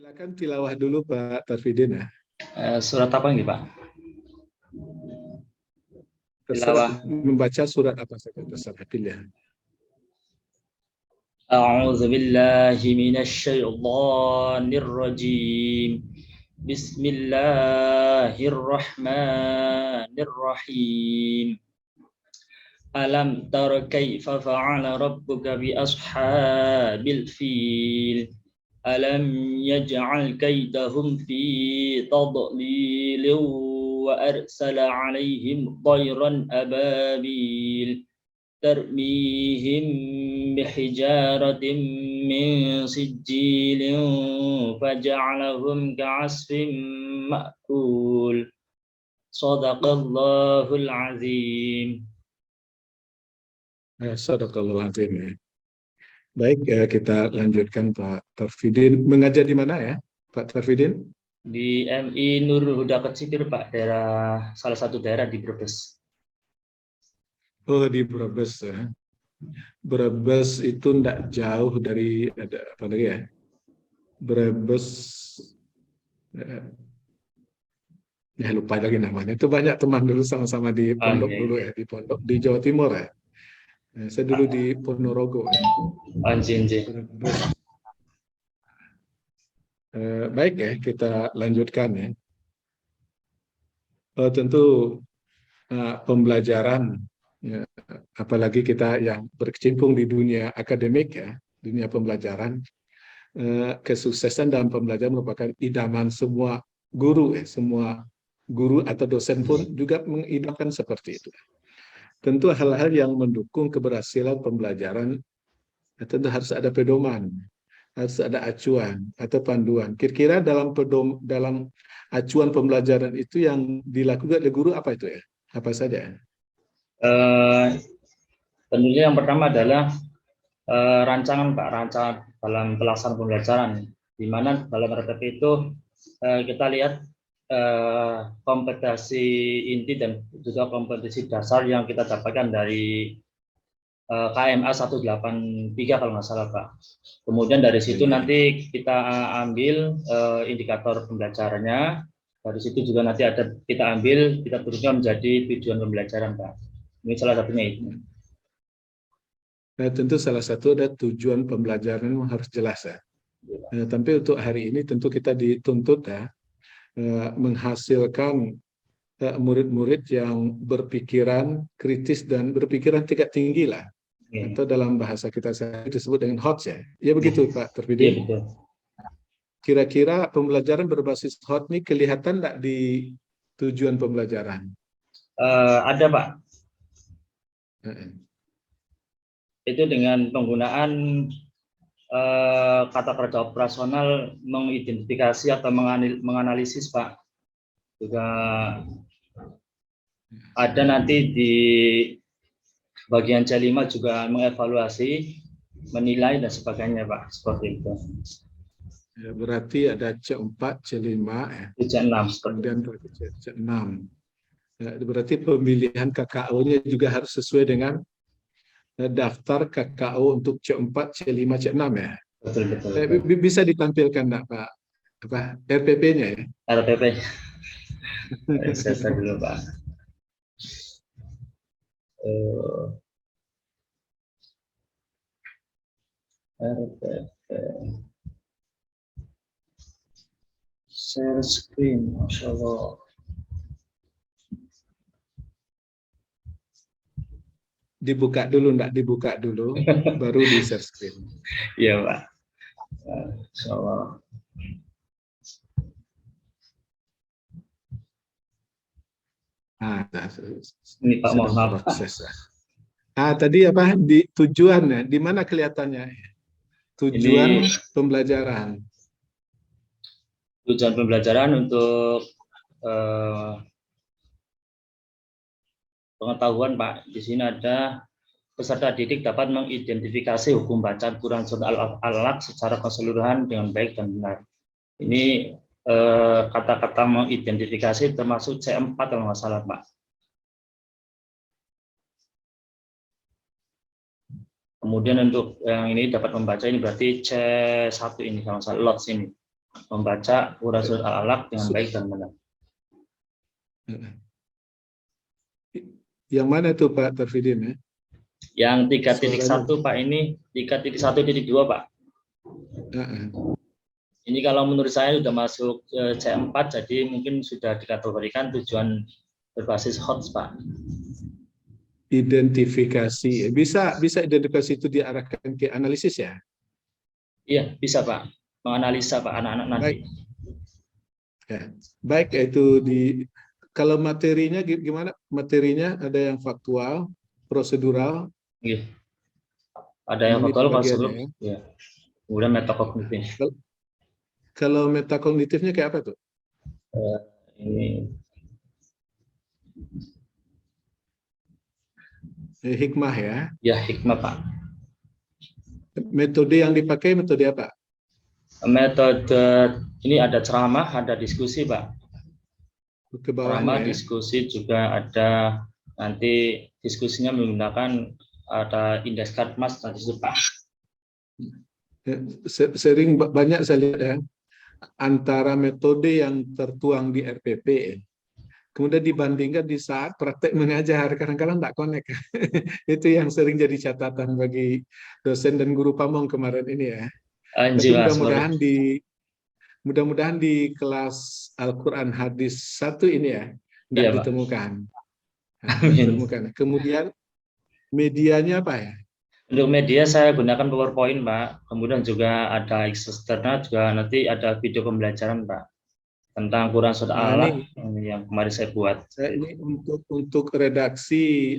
Silakan tilawah dulu Pak Tarfidin ya. Surat apa nih Pak? Terserah Tilawah. membaca surat apa saja terserah pilih. A'udzu billahi minasy syaithanir rajim. Bismillahirrahmanirrahim. Alam tara kaifa fa'ala rabbuka bi ashabil fil. Alam yaj'al kaidahum fi tadlilin wa arsala 'alaihim tayran ababil tarmihim bihijaраtin min sijilin faja'alahum ka'asfin ma'kul. Shadaqallahul azim. Shadaqallahul azim ya. Baik, kita lanjutkan Pak Tarfidin. Mengajar di mana ya Pak Tarfidin? Di MI Nur Huda Kecipir Pak, salah satu daerah di Brebes. Oh, di Brebes ya. Brebes itu tidak jauh dari ada apa lagi ya? Brebes ya lupa lagi namanya. Itu banyak teman dulu sama-sama di pondok dulu ya, di pondok di Jawa Timur ya. Saya dulu di Ponorogo ya. Brebes. Baik ya, kita lanjutkan ya. Tentu pembelajaran, ya, apalagi kita yang berkecimpung di dunia akademik ya, dunia pembelajaran, kesuksesan dalam pembelajaran merupakan idaman semua guru ya, semua guru atau dosen pun juga mengidamkan seperti itu. Tentu hal-hal yang mendukung keberhasilan pembelajaran tentu harus ada pedoman, harus ada acuan atau panduan. Kira-kira dalam acuan pembelajaran itu yang dilakukan oleh guru apa itu ya? Apa saja? Tentunya yang pertama adalah rancangan Pak, rancangan dalam pelaksanaan pembelajaran, di mana dalam RTP itu kita lihat kompetensi inti dan juga kompetensi dasar yang kita dapatkan dari KMA 183 kalau nggak salah Pak. Kemudian dari situ nanti kita ambil indikator pembelajarannya. Dari situ juga nanti kita ambil, kita turunkan menjadi tujuan pembelajaran Pak. Ini salah satunya itu. Nah, tentu salah satu ada tujuan pembelajaran yang harus jelas ya. Tapi untuk hari ini tentu kita dituntut ya menghasilkan murid-murid yang berpikiran kritis dan berpikiran tingkat tinggi lah. Atau dalam bahasa kita disebut dengan HOTS ya. Ya begitu Pak Tarfidin? Iya betul. Kira-kira pembelajaran berbasis HOT ini kelihatan nggak di tujuan pembelajaran? Ada Pak. Itu dengan penggunaan kata kerja operasional mengidentifikasi atau menganalisis Pak. Juga ada nanti di bagian C5 juga mengevaluasi, menilai dan sebagainya Pak, seperti itu. Ya, berarti ada C4, C5 ya. C6 kemudian C6. Ya, berarti pemilihan KKO-nya juga harus sesuai dengan daftar KKO untuk C4, C5, C6 ya. Betul. Bisa ditampilkan enggak Pak? Apa RPP-nya ya? RPP. Saya dulu Pak. RPP. Share screen, Masya Allah. Dibuka dulu, enggak dibuka dulu, baru di share screen. Iya Pak. Masya Allah. Ini Pak, mohon maaf. Tadi apa di tujuannya? Di mana kelihatannya? Tujuan pembelajaran. Tujuan pembelajaran untuk pengetahuan Pak. Di sini ada peserta didik dapat mengidentifikasi hukum bacaan Quran Surah Al-Alaq secara keseluruhan dengan baik dan benar. Ini kata-kata mengidentifikasi termasuk C4 kalau nggak salah Pak. Kemudian untuk yang ini dapat membaca ini berarti C1 ini kalau nggak salah, lots ini. membaca Quran Surat Al-Alaq dengan baik dan benar. Yang mana itu Pak Tarfidin ya? Yang 3.1 Suaranya. Pak, ini 3.1.2 Pak. Ini kalau menurut saya sudah masuk C4, jadi mungkin sudah dikategorikan tujuan berbasis HOTS Pak. Identifikasi. Bisa identifikasi itu diarahkan ke analisis ya? Iya, bisa Pak. Menganalisa Pak anak-anak nanti. Baik. Ya. Baik, itu kalau materinya gimana? Materinya ada yang faktual, prosedural. Iya. Ada yang Ini faktual, pembagiannya prosedur, ya. ya. Kemudian metakognitif. Kalau metakognitifnya kayak apa tuh? Ini Hikmah ya. ya hikmah Pak. Metode yang dipakai metode apa? Metode ini ada ceramah, ada diskusi Pak. Ke bawahnya Ceramah, ya. diskusi juga ada, nanti diskusinya menggunakan ada indeks Kartmas nanti Pak. Sering banyak saya lihat ya, antara metode yang tertuang di RPP kemudian dibandingkan di saat praktek mengajar, kadang-kadang tidak connect. Itu yang sering jadi catatan bagi dosen dan guru pamong kemarin ini ya. Tapi mudah-mudahan di kelas Al-Quran Hadis 1 ini ya tidak iya, ditemukan. Ditemukan. Kemudian medianya apa ya? Untuk media saya gunakan PowerPoint Pak. Kemudian juga ada eksternal, juga nanti ada video pembelajaran Pak tentang Quran Surat Al-Alaq yang kemarin saya buat. Saya ini untuk redaksi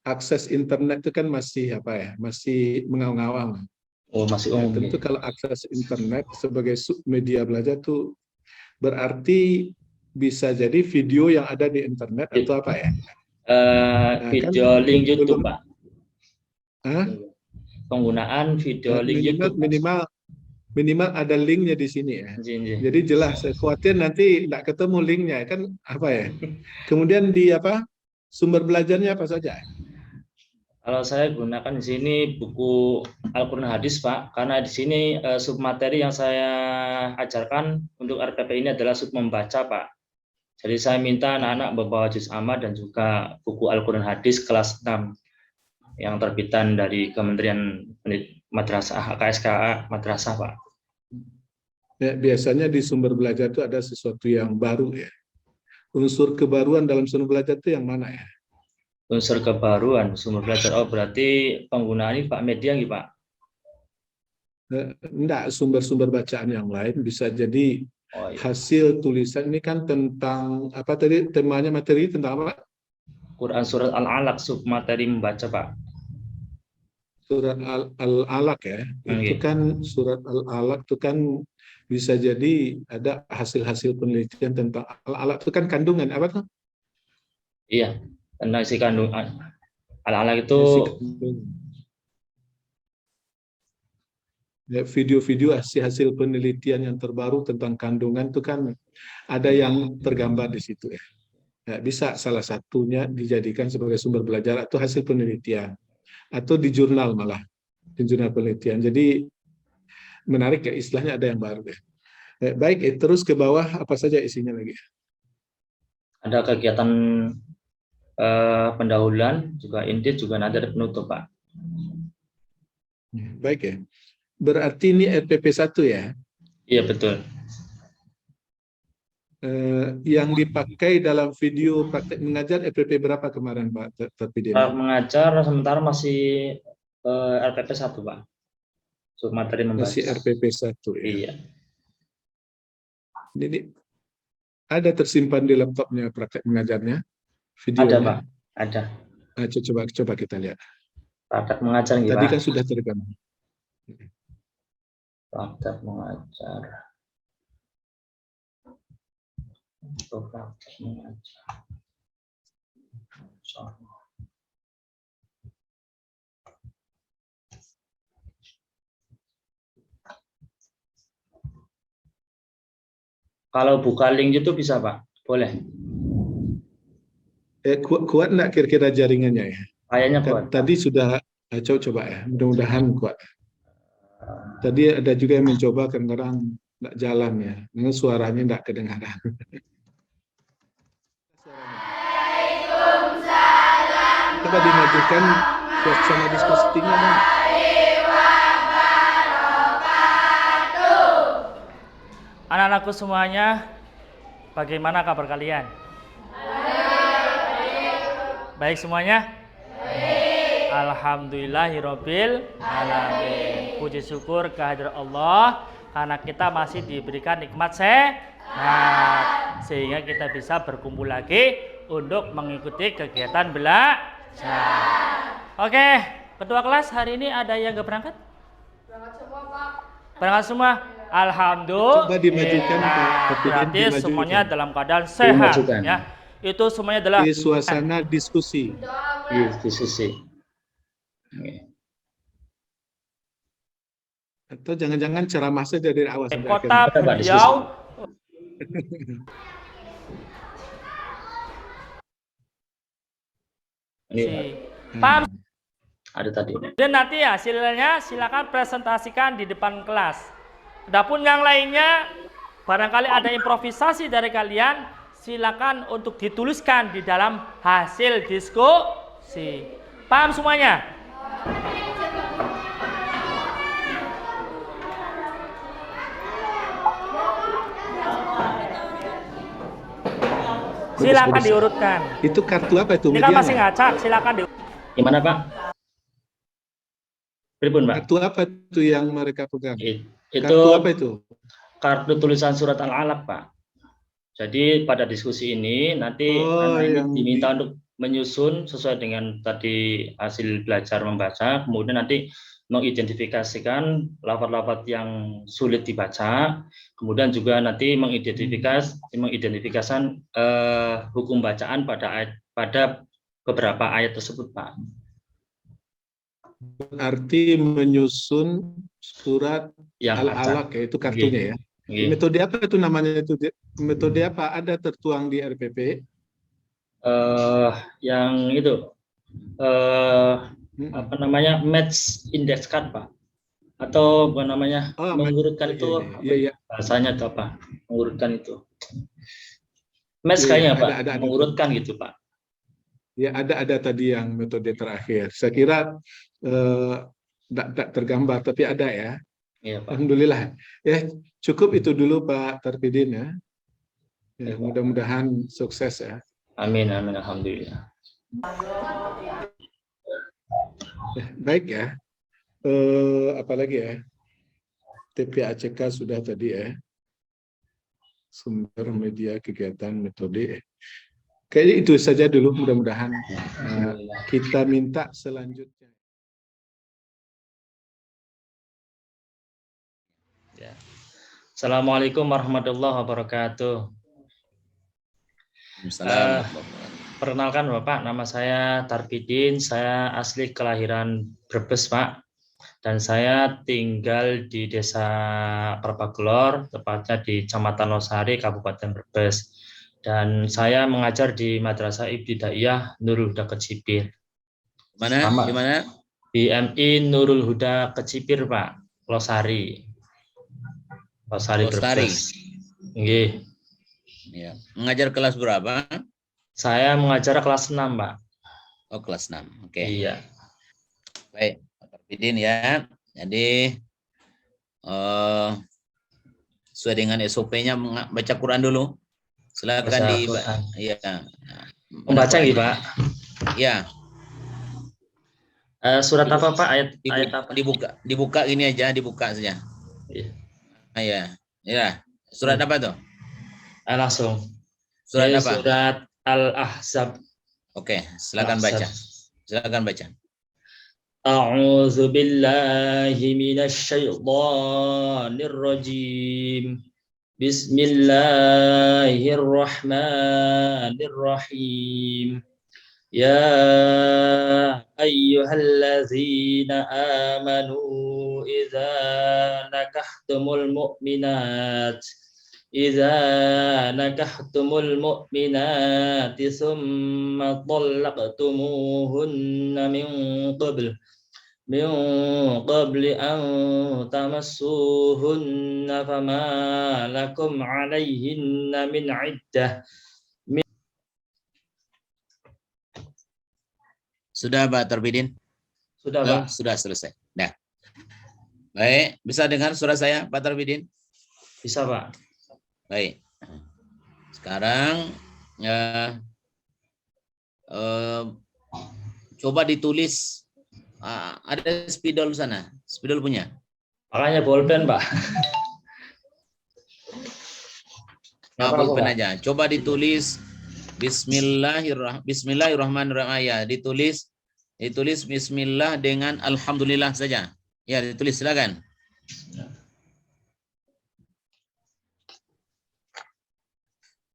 akses internet itu kan masih masih mengawang-awang. Oh, masih umum. Tentu kalau akses internet sebagai media belajar tuh berarti bisa jadi video yang ada di internet atau apa ya? Video link YouTube Pak. Hah? Penggunaan video link YouTube. Minimal ada linknya di sini ya. Jadi jelas. Saya khawatir nanti tidak ketemu linknya kan apa ya. Kemudian di sumber belajarnya apa saja? Kalau saya gunakan di sini buku Al-Quran Hadis Pak, karena di sini submateri yang saya ajarkan untuk RPP ini adalah sub membaca Pak. Jadi saya minta anak-anak membawa juz amma dan juga buku Al-Quran Hadis kelas 6 yang terbitan dari Kementerian Madrasah KSKA Madrasah Pak. Ya, biasanya di sumber belajar itu ada sesuatu yang baru ya. Unsur kebaruan dalam sumber belajar itu yang mana ya? Unsur kebaruan sumber belajar. Oh, berarti penggunaan ini Pak media nih Pak? Enggak, sumber-sumber bacaan yang lain bisa jadi hasil tulisan ini kan tentang apa tadi temanya materi tentang apa? Quran Surat Al-Alaq sub materi membaca Pak. Surat Al-Alaq ya. Itu kan surat Al-Alaq itu kan bisa jadi ada hasil-hasil penelitian tentang Al-Alaq itu kan kandungan apa tuh? Iya, tentang isi kandungan. Al-Alaq itu video-video hasil penelitian yang terbaru tentang kandungan itu kan ada yang tergambar di situ ya. Ya, bisa salah satunya dijadikan sebagai sumber belajar atau hasil penelitian atau di jurnal malah di jurnal penelitian. Jadi menarik ya, istilahnya ada yang baru ya. Baik, terus ke bawah apa saja isinya lagi? Ada kegiatan pendahuluan, juga inti, juga nanti ada penutup Pak. Baik ya. Berarti ini RPP 1 ya? Iya betul. Yang dipakai dalam video praktek mengajar RPP berapa kemarin Pak Tarfidin? Mengajar sementara masih RPP 1 Pak. Materi membaca. Masih RPP 1 ya? Iya. Jadi ada tersimpan di laptopnya praktek mengajarnya? Videonya? Ada Pak, ada. Coba kita lihat. Praktek mengajar gimana? Tadi kan sudah terekam. Praktek mengajar. Untuk praktek mengajar. Kalau buka link YouTube bisa Pak? Boleh. Kuat nggak kira-kira jaringannya ya? Kayaknya kuat. Tadi sudah coba ya, mudah-mudahan kuat. Tadi ada juga yang mencoba kadang-kadang nggak jalan ya, ini suaranya nggak kedengaran. Coba dimajukan suasana diskusinya dong. Anak-anakku semuanya, bagaimana kabar kalian? Baik semuanya? Alhamdulillahirabbil alamin. Puji syukur kehadirat Allah karena kita masih diberikan nikmat sehat sehingga kita bisa berkumpul lagi untuk mengikuti kegiatan belajar. Oke, ketua kelas hari ini ada yang nggak berangkat? Berangkat semua, Pak. Berangkat semua? Alhamdulillah. Coba dimajukan, Pak. Berarti Dimajukan. semuanya dalam keadaan sehat ya. Itu semuanya adalah Di suasana diskusi. Diskusi. Oke. Atau jangan-jangan ceramah saja dari awal sampai kota akhir. beliau. Paham? Ada tadi. Dan nanti hasilnya silakan presentasikan di depan kelas. Adapun yang lainnya, barangkali ada improvisasi dari kalian, silakan untuk dituliskan di dalam hasil diskusi. Paham semuanya? Silakan diurutkan. Itu kartu apa itu? Ini kan masih ngacak, silakan diurutkan. Gimana, Pak? Pripun, Pak? Kartu apa itu yang mereka pegang? Itu Kartu apa itu? kartu tulisan surat Al-Alaq, Pak. Jadi pada diskusi ini nanti anak ini diminta untuk menyusun sesuai dengan tadi hasil belajar membaca, kemudian nanti mengidentifikasikan lafaz-lafaz yang sulit dibaca, kemudian juga nanti mengidentifikasikan hukum bacaan pada beberapa ayat tersebut, Pak. Berarti menyusun surat Al-Alaq ya, itu kartunya ya. Metode apa itu namanya itu? Metode apa? Ada tertuang di RPP? Yang itu apa namanya, match index card, Pak, atau apa namanya, mengurutkan itu bahasanya itu apa, mengurutkan itu match kayaknya, Pak, ada, mengurutkan gitu, Pak. Ya, ada tadi yang metode terakhir. Saya kira tidak tergambar, tapi ada ya. Iya, Pak. Alhamdulillah. Ya, cukup itu dulu Pak Tarpidin ya. Ya, mudah-mudahan sukses ya. Amin, amin, alhamdulillah. Ya, baik ya. Apalagi ya. TPACK sudah tadi ya. Sumber media kegiatan metode. Kayaknya itu saja dulu, mudah-mudahan kita minta selanjutnya. Ya. Assalamualaikum warahmatullahi wabarakatuh. Perkenalkan Bapak, nama saya Tarpidin, saya asli kelahiran Brebes, Pak, dan saya tinggal di Desa Perbaglor, tepatnya di Kecamatan Losari, Kabupaten Brebes. Dan saya mengajar di Madrasah Ibtidaiyah Nurul Huda Kecipir. Mana? Di mana? BMI Nurul Huda Kecipir, Pak. Losari. Losari. Brebes. Nggih. Ya. Mengajar kelas berapa? Saya mengajar kelas 6, Pak. Oh, kelas 6. Oke. Iya. Baik, Pak Tarpidin ya. Jadi sesuai dengan SOP-nya baca Quran dulu. Silakan iya. Membaca nggih, Pak? Iya. Surat apa, Pak? Ayat apa? Dibuka ini aja, dibuka saja. Iya. Iya. Ya. Surat apa tuh? Langsung. Surat apa? Surat Al-Ahzab. Oke, silakan baca. Silakan baca. A'udzu billahi minasy syaithanir rajim. Bismillahirrahmanirrahim. Ya ayyuhallazina amanu idza nakahtumul mu'minat thumma talaqtumuhunna min qabl min qabli an tamassuhunna fama lakum 'alaihinna min 'iddah. Sudah Pak Tarbidin? Sudah, Oh, Pak. sudah selesai. Nah. Baik, bisa dengar suara saya Pak Tarbidin? Bisa, Pak. Baik. Sekarang coba ditulis, ada spidol sana, spidol punya. Makanya bolpen, Pak. Bolpen aja. Coba ditulis Bismillahirrahmanirrahim. Ya, ditulis Bismillah dengan Alhamdulillah saja. Ya, ditulis, silakan.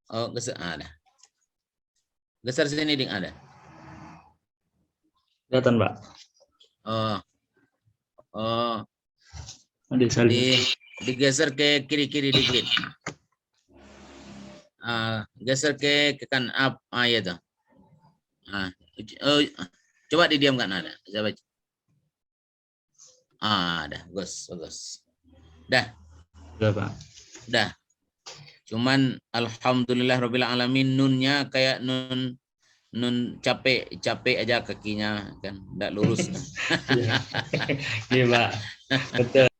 Oh, geser ada. Geser sini ding ada. Kelihatan, Pak. Digeser ke kiri-kiri dikit. Geser ke kan up, ya tuh. Coba didiamkan ada. Saya baca. Dah, bagus. Dah. Sudah, Pak. Dah. Cuman alhamdulillahirabbil alamin, nunnya kayak nun capek aja kakinya kan, enggak lurus. Iya, Pak. Betul.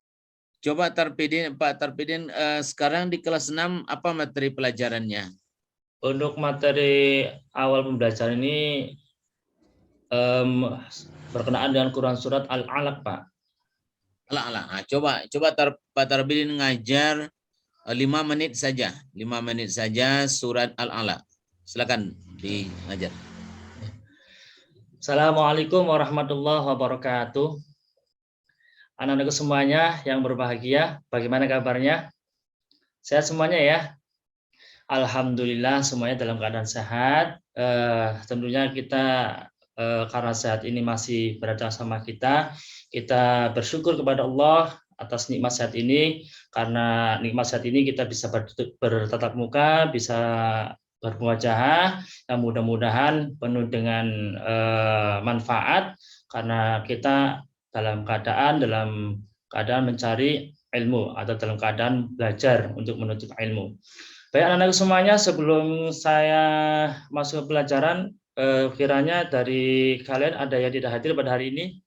Coba Pak Tarpidin, sekarang di kelas 6 apa materi pelajarannya? Untuk materi awal pembelajaran ini berkenaan dengan Quran surat Al-Alaq, Pak. Al-Alaq. Coba Pak Tarbidin ngajar 5 menit saja. 5 menit saja surat Al-Alaq. Silakan diajar. Assalamualaikum warahmatullahi wabarakatuh. Anak-anakku semuanya yang berbahagia, bagaimana kabarnya? Sehat semuanya ya? Alhamdulillah semuanya dalam keadaan sehat. Tentunya kita karena sehat ini masih berada sama kita bersyukur kepada Allah atas nikmat sehat ini. Karena nikmat sehat ini kita bisa bertatap muka, bisa bermuajahah, yang mudah-mudahan penuh dengan manfaat karena kita dalam keadaan mencari ilmu atau dalam keadaan belajar untuk menuntut ilmu. Baik anak-anak semuanya, sebelum saya masuk ke pelajaran, kiranya dari kalian ada yang tidak hadir pada hari ini?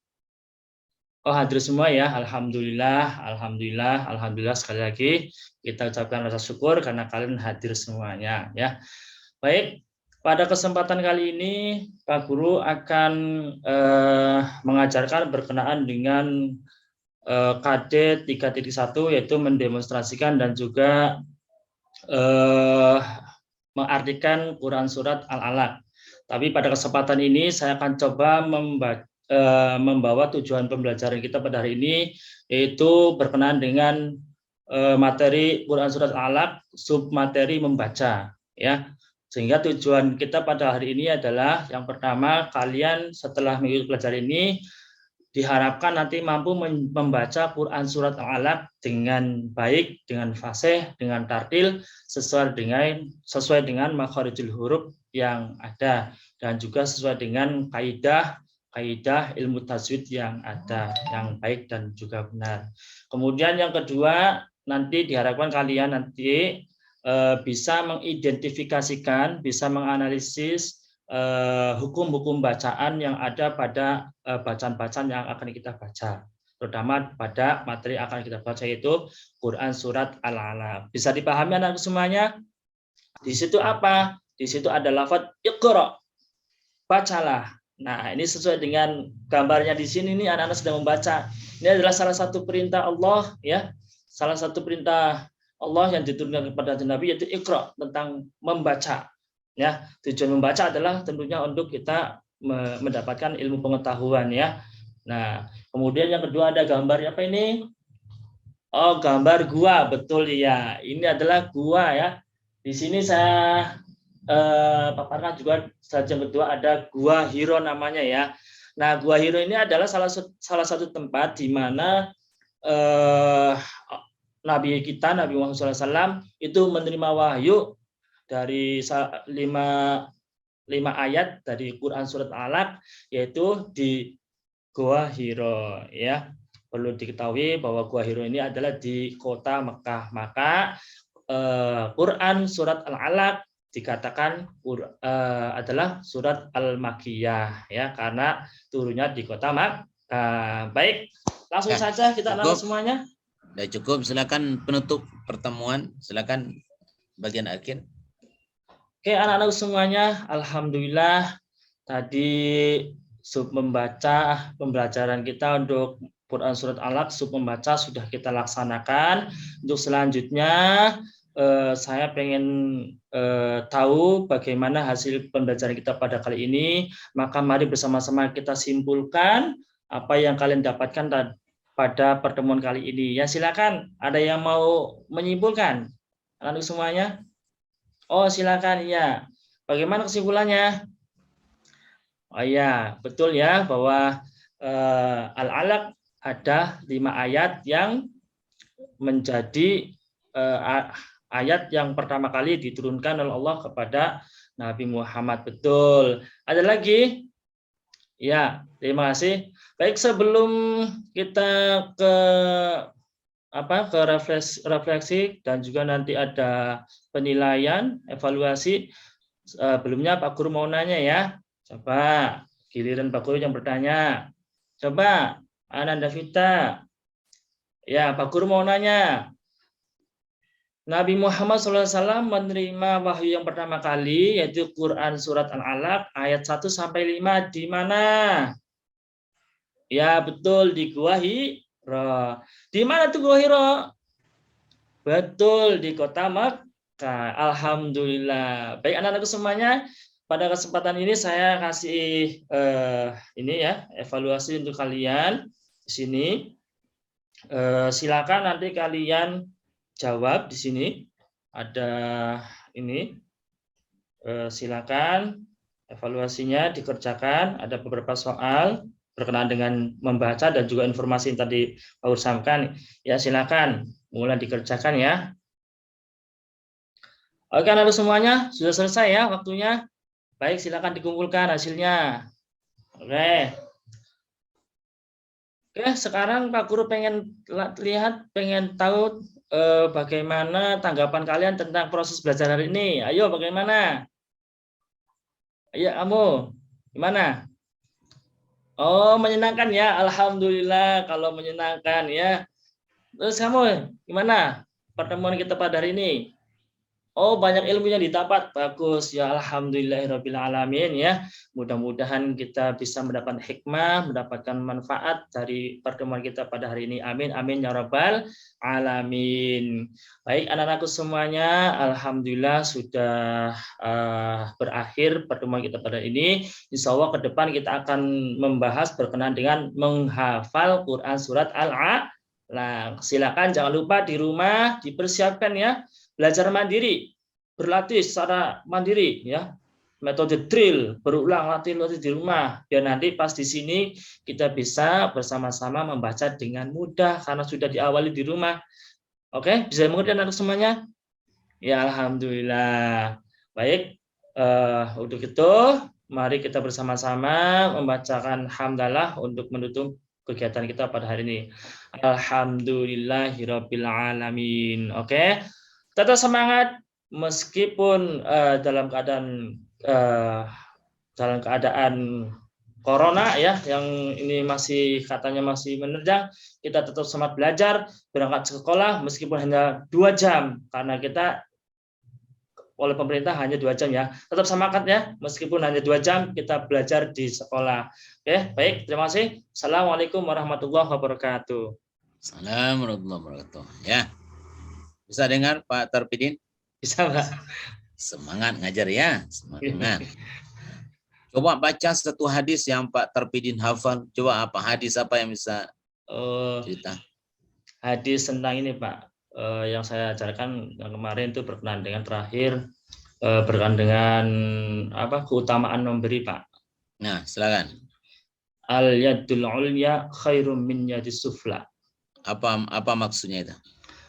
Oh, hadir semua ya. Alhamdulillah sekali lagi kita ucapkan rasa syukur karena kalian hadir semuanya ya. Baik, pada kesempatan kali ini Pak Guru akan mengajarkan berkenaan dengan KD 3.1 yaitu mendemonstrasikan dan juga mengartikan Quran surat Al-Alaq. Tapi pada kesempatan ini saya akan coba membawa tujuan pembelajaran kita pada hari ini yaitu berkenaan dengan materi Quran surat Al-Alaq, submateri membaca ya. Sehingga tujuan kita pada hari ini adalah yang pertama, kalian setelah mengikuti pelajaran ini diharapkan nanti mampu membaca Quran surat Al-Alaq dengan baik, dengan fasih, dengan tartil sesuai dengan makharijul huruf yang ada dan juga sesuai dengan kaidah ilmu tajwid yang ada, yang baik dan juga benar. Kemudian yang kedua, nanti diharapkan kalian nanti bisa mengidentifikasikan, bisa menganalisis hukum-hukum bacaan yang ada pada bacaan-bacaan yang akan kita baca, terutama pada materi yang akan kita baca yaitu Quran surat Al-Alaq. Bisa dipahami anak semuanya? Di situ apa? Di situ ada lafaz Iqra, bacalah. Nah, ini sesuai dengan gambarnya di sini nih, anak-anak sedang membaca. Ini adalah salah satu perintah Allah ya, salah satu perintah Allah yang diturunkan kepada Nabi yaitu Iqra, tentang membaca. Ya, tujuan membaca adalah tentunya untuk kita mendapatkan ilmu pengetahuan ya. Nah, kemudian yang kedua ada gambar apa ini? Oh, gambar gua, betul ya. Ini adalah gua ya. Di sini saya paparkan juga yang kedua ada Gua Hiro namanya ya. Nah, Gua Hiro ini adalah salah satu tempat di mana Nabi kita, Nabi Muhammad SAW itu menerima wahyu dari 5 ayat dari Quran surat Al-Alaq, yaitu Gua Hiro, ya. Perlu diketahui bahwa Gua Hiro ini adalah di kota Mekah. Maka Quran surat Al-Alaq dikatakan adalah surat Al-Makkiyah, ya, karena turunnya di kota Makkah. Baik, langsung saja kita langsung semuanya. Sudah cukup, silakan penutup pertemuan, silakan bagian akhir. Oke, anak-anak semuanya, alhamdulillah tadi membaca pembelajaran kita untuk Quran surat Al-Alaq, membaca sudah kita laksanakan. Untuk selanjutnya saya pengen tahu bagaimana hasil pembelajaran kita pada kali ini. Maka mari bersama-sama kita simpulkan apa yang kalian dapatkan pada pertemuan kali ini. Ya, silakan. Ada yang mau menyimpulkan? Anak semuanya? Oh, silakan. Ya. Bagaimana kesimpulannya? Oh ya, betul ya bahwa Al-Alaq ada 5 ayat yang menjadi ayat yang pertama kali diturunkan oleh Allah kepada Nabi Muhammad. Betul. Ada lagi? Ya, terima kasih. Baik, sebelum kita ke refleksi dan juga nanti ada penilaian, evaluasi. Sebelumnya Pak Guru mau nanya ya. Coba giliran Pak Guru yang bertanya. Coba Ananda Vita. Ya, Pak Guru mau nanya. Nabi Muhammad SAW menerima wahyu yang pertama kali, yaitu Quran Surat Al-Alaq ayat 1-5 di mana? Ya, betul, di Gua Hiro. Di mana tuh Gua Hiro? Betul, di kota Makkah. Alhamdulillah. Baik anak-anakku semuanya, pada kesempatan ini saya kasih ini ya, evaluasi untuk kalian di sini. Silakan nanti kalian jawab di sini. Ada ini. Silakan evaluasinya dikerjakan. Ada beberapa soal berkenaan dengan membaca dan juga informasi yang tadi Pak Guru sampaikan. Ya, silakan mulai dikerjakan ya. Oke, anak semuanya sudah selesai ya waktunya. Baik, silakan dikumpulkan hasilnya. Oke. Oke, sekarang Pak Guru pengen tahu bagaimana tanggapan kalian tentang proses belajar hari ini. Ayo, bagaimana? Ayo, kamu gimana? Oh, menyenangkan ya. Alhamdulillah kalau menyenangkan ya. Terus kamu gimana pertemuan kita pada hari ini? Oh, banyak ilmu yang didapat. Bagus ya, alhamdulillahirabbil alamin ya. Mudah-mudahan kita bisa mendapatkan hikmah, mendapatkan manfaat dari pertemuan kita pada hari ini. Amin amin ya rabbal alamin. Baik anak-anakku semuanya, alhamdulillah sudah berakhir pertemuan kita pada ini. Insya Allah ke depan kita akan membahas berkenaan dengan menghafal Quran surat Al-Alaq. Nah, silakan jangan lupa di rumah dipersiapkan ya. Belajar mandiri, berlatih secara mandiri ya, metode drill, berulang latih di rumah biar nanti pas di sini kita bisa bersama-sama membaca dengan mudah karena sudah diawali di rumah. Oke, bisa mengerti anak semuanya? Ya, alhamdulillah. Baik, untuk itu mari kita bersama-sama membacakan hamdalah untuk menutup kegiatan kita pada hari ini. Alhamdulillahirabbil alamin. Oke. Tetap semangat meskipun dalam keadaan corona ya, yang ini masih katanya masih menerjang, kita tetap semangat belajar, berangkat sekolah meskipun hanya 2 jam karena kita oleh pemerintah hanya 2 jam ya. Tetap semangat ya, meskipun hanya 2 jam kita belajar di sekolah. Oke, baik, terima kasih. Assalamualaikum warahmatullahi wabarakatuh. Assalamualaikum warahmatullahi wabarakatuh. Ya. Bisa dengar Pak Tarpidin? Bisa, Pak. Semangat ngajar ya, semangat. Coba baca satu hadis yang Pak Tarpidin hafal. Coba hadis apa yang bisa cerita? Hadis tentang ini Pak, yang saya ajarkan yang kemarin itu berkenaan dengan terakhir, berkenaan dengan keutamaan memberi Pak. Nah, silakan. Al yadul ulya khairum min yadis sufla. Apa maksudnya itu?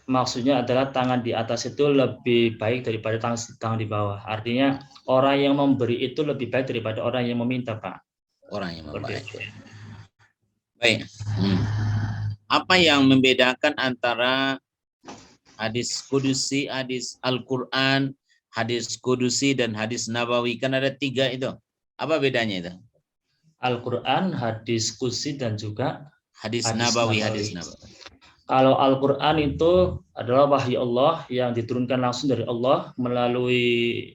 Maksudnya adalah tangan di atas itu lebih baik daripada tangan di bawah. Artinya orang yang memberi itu lebih baik daripada orang yang meminta, Pak. Orang yang memberi. Baik. Apa yang membedakan antara hadis kudusi, hadis Al-Quran, hadis kudusi, dan hadis nabawi? Kan ada 3 itu. Apa bedanya itu? Al-Quran, hadis qudsi, dan juga Hadis hadis nabawi, nabawi. hadis nabawi. Kalau Al-Quran itu adalah wahyu Allah yang diturunkan langsung dari Allah melalui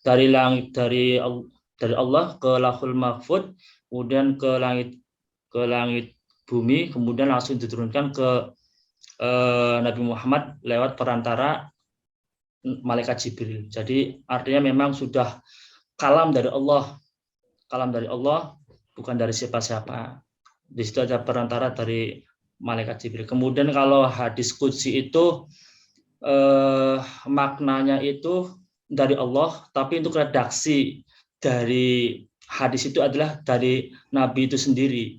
dari langit, dari Allah ke Lauhul Mahfud, kemudian ke langit bumi, kemudian langsung diturunkan ke Nabi Muhammad lewat perantara malaikat Jibril. Jadi artinya memang sudah kalam dari Allah, bukan dari siapa-siapa. Di situ ada perantara dari malaikat Jibril. Kemudian kalau hadis qudsi itu maknanya itu dari Allah, tapi untuk redaksi dari hadis itu adalah dari Nabi itu sendiri.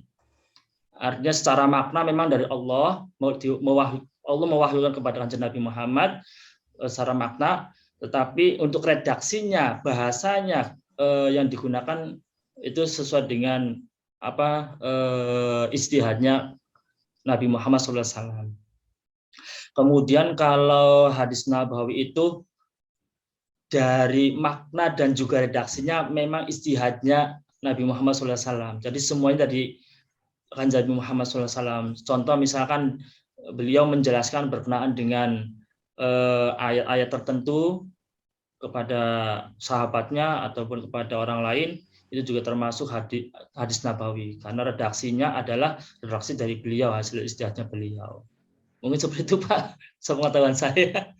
Artinya secara makna memang dari Allah, Allah mewahyukan kepada Kanjeng Nabi Muhammad secara makna, tetapi untuk redaksinya, bahasanya yang digunakan itu sesuai dengan ijtihadnya Nabi Muhammad SAW. Kemudian kalau hadis nabawi itu dari makna dan juga redaksinya memang ijtihadnya Nabi Muhammad SAW. Jadi semuanya dari Kanjeng Nabi Muhammad SAW. Contoh misalkan beliau menjelaskan berkenaan dengan ayat-ayat tertentu kepada sahabatnya ataupun kepada orang lain, itu juga termasuk hadis nabawi karena redaksinya adalah redaksi dari beliau, hasil ijtihadnya beliau. Mungkin seperti itu Pak, sepengetahuan saya.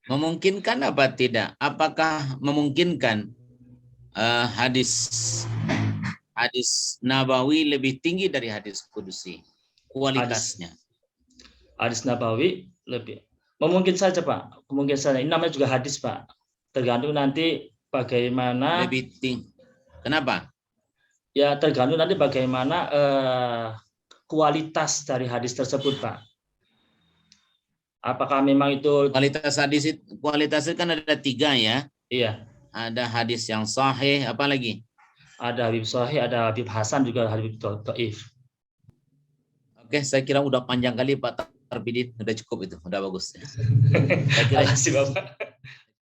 Memungkinkan apa tidak? Apakah memungkinkan hadis nabawi lebih tinggi dari hadis kudusi kualitasnya? Hadis nabawi lebih memungkin saja Pak, kemungkinan saja. Ini namanya juga hadis Pak, tergantung nanti bagaimana lebih tinggi. Kenapa? Ya tergantung nanti bagaimana kualitas dari hadis tersebut Pak. Apakah memang itu kualitas hadis? Kualitasnya kan ada 3 ya. Iya. Ada hadis yang sahih, apa lagi? Ada Habib sahih, ada Habib hasan, juga Habib dhaif. Oke, saya kira udah panjang kali Pak Tarbidin, udah cukup itu, udah bagus. Saya kira Terima kasih Bapak.